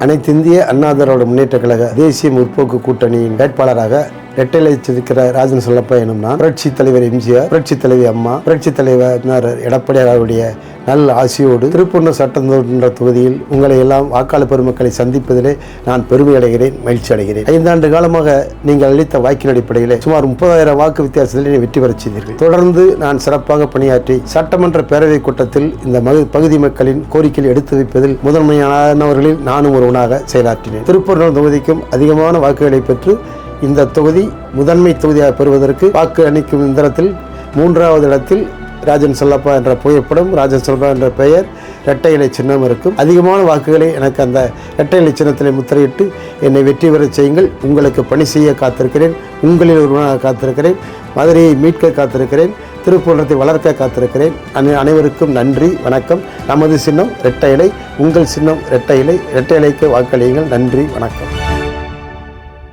அனைத்து இந்திய அண்ணா திராவிட முன்னேற்ற கழக தேசிய முற்போக்கு கூட்டணியின் வேட்பாளராக இரட்டை சிரிக்கிற ராஜன் செல்லப்பா எனும் நான் புரட்சி தலைவர் எம்ஜிஆர், புரட்சி தலைவி அம்மா, புரட்சி தலைவர் எடப்பாடியார் அவருடைய நல்ல ஆசையோடு திருப்பூர் சட்டமன்ற தொகுதியில் உங்களை எல்லாம் வாக்காளர் பெருமக்களை சந்திப்பதிலே நான் பெருமை அடைகிறேன், மகிழ்ச்சி அடைகிறேன். 5 ஆண்டு காலமாக நீங்கள் அளித்த வாக்கின் அடிப்படையில் சுமார் 30,000 வாக்கு வித்தியாசத்தில் வெற்றி பெறச் செய்தீர்கள். தொடர்ந்து நான் சிறப்பாக பணியாற்றி சட்டமன்ற பேரவைக் கூட்டத்தில் இந்த பகுதி மக்களின் கோரிக்கையை எடுத்து வைப்பதில் முதன்மையானவர்களில் நானும் ஒருவனாக செயலாற்றினேன். திருப்பூர் தொகுதிக்கும் அதிகமான வாக்குகளை பெற்று இந்த தொகுதி முதன்மை தொகுதியாக பெறுவதற்கு வாக்கு அளிக்கும் இந்திரத்தில் 3வது இடத்தில் ராஜன் செல்லப்பா என்ற புகைப்படம், ராஜன் செல்லப்பா என்ற பெயர், இரட்டை இலை சின்னம் இருக்கும். அதிகமான வாக்குகளை எனக்கு அந்த இரட்டை இலை சின்னத்தில் முத்திரையிட்டு என்னை வெற்றி பெற செய்யுங்கள். உங்களுக்கு பணி செய்ய காத்திருக்கிறேன், உங்களில் ஒருவனாக காத்திருக்கிறேன், மதுரையை மீட்க காத்திருக்கிறேன், திருப்பூரத்தை வளர்க்க காத்திருக்கிறேன். அனைவருக்கும் நன்றி, வணக்கம். நமது சின்னம் இரட்டை இலை, உங்கள் சின்னம் இரட்டை இலை. இரட்டை இலைக்கு வாக்களியுங்கள். நன்றி, வணக்கம்.